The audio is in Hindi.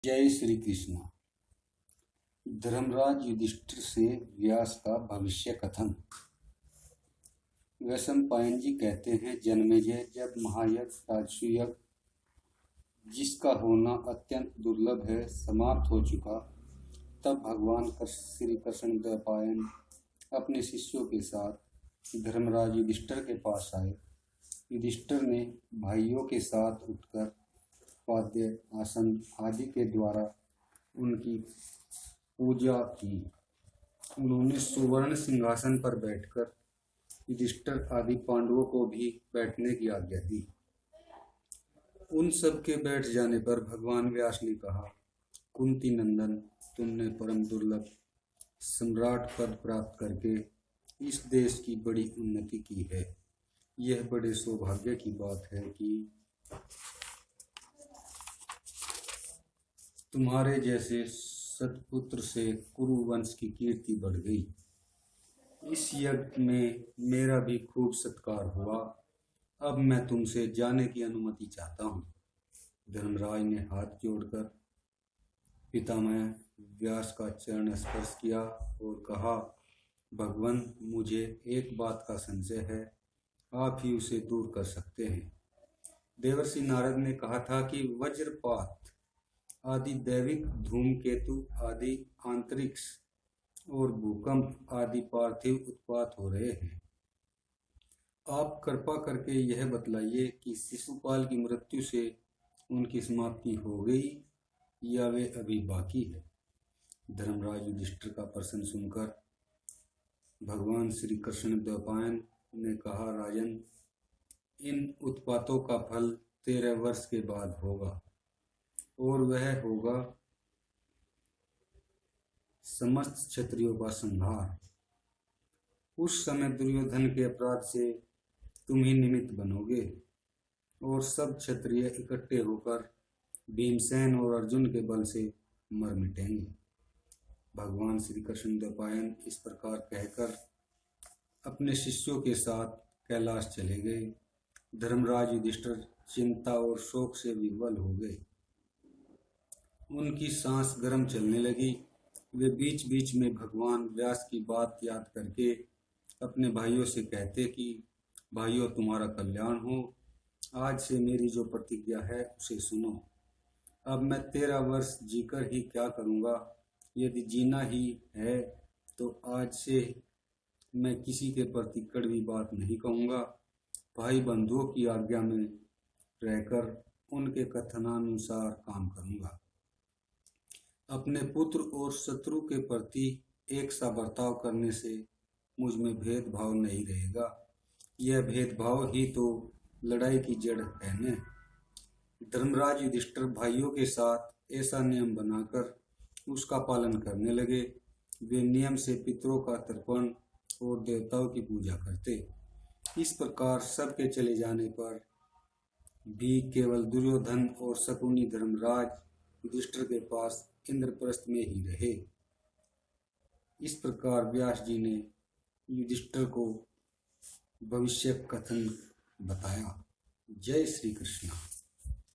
जय श्री कृष्ण। धर्मराज युधिष्ठिर से व्यास का भविष्य कथन। वैशंपायन जी कहते हैं, जन्मेजय, जब महायज्ञ राजसूय जिसका होना अत्यंत दुर्लभ है समाप्त हो चुका, तब भगवान श्री कृष्ण द्वैपायन अपने शिष्यों के साथ धर्मराज युधिष्ठिर के पास आए। युधिष्ठिर ने भाइयों के साथ उठकर वाद्य आसन आदि के द्वारा उनकी पूजा की। उन्होंने सुवर्ण सिंहासन पर बैठकर युधिष्ठिर आदि पांडवों को भी बैठने की आज्ञा दी। उन सब के बैठ जाने पर भगवान व्यास ने कहा, कुंती नंदन, तुमने परम दुर्लभ सम्राट पद प्राप्त करके इस देश की बड़ी उन्नति की है। यह बड़े सौभाग्य की बात है कि तुम्हारे जैसे सत्पुत्र से कुरु वंश की कीर्ति बढ़ गई। इस यज्ञ में मेरा भी खूब सत्कार हुआ। अब मैं तुमसे जाने की अनुमति चाहता हूँ। धर्मराज ने हाथ जोड़कर पितामह व्यास का चरण स्पर्श किया और कहा, भगवान, मुझे एक बात का संशय है, आप ही उसे दूर कर सकते हैं। देवर्षि नारद ने कहा था कि वज्रपात आदि दैविक, धूमकेतु आदि अंतरिक्ष और भूकंप आदि पार्थिव उत्पात हो रहे हैं। आप कृपा करके यह बतलाइए कि शिशुपाल की मृत्यु से उनकी समाप्ति हो गई या वे अभी बाकी है। धर्मराज युधिष्ठिर का प्रश्न सुनकर भगवान श्री कृष्ण द्वैपायन ने कहा, राजन, इन उत्पातों का फल 13 वर्ष के बाद होगा और वह होगा समस्त क्षत्रियों का संहार। उस समय दुर्योधन के अपराध से तुम ही निमित्त बनोगे और सब क्षत्रिय इकट्ठे होकर भीमसेन और अर्जुन के बल से मर मिटेंगे। भगवान श्री कृष्ण द्वैपायन इस प्रकार कहकर अपने शिष्यों के साथ कैलाश चले गए। धर्मराज युधिष्ठिर चिंता और शोक से विह्वल हो गए। उनकी सांस गर्म चलने लगी। वे बीच बीच में भगवान व्यास की बात याद करके अपने भाइयों से कहते कि भाइयों, तुम्हारा कल्याण हो। आज से मेरी जो प्रतिज्ञा है उसे सुनो। अब मैं 13 वर्ष जीकर ही क्या करूँगा। यदि जीना ही है तो आज से मैं किसी के प्रति कड़वी बात नहीं कहूँगा। भाई बंधुओं की आज्ञा में रहकर उनके कथनानुसार काम करूँगा। अपने पुत्र और शत्रु के प्रति एक सा बर्ताव करने से मुझ में भेदभाव नहीं रहेगा। यह भेदभाव ही तो लड़ाई की जड़ है न। धर्मराज युधिष्ठिर भाइयों के साथ ऐसा नियम बनाकर उसका पालन करने लगे। वे नियम से पितरों का तर्पण और देवताओं की पूजा करते। इस प्रकार सबके चले जाने पर भी केवल दुर्योधन और शकुनी धर्मराज युधिष्ठिर के पास इंद्रप्रस्थ में ही रहे। इस प्रकार व्यास जी ने युधिष्ठिर को भविष्य कथन बताया। जय श्री कृष्ण।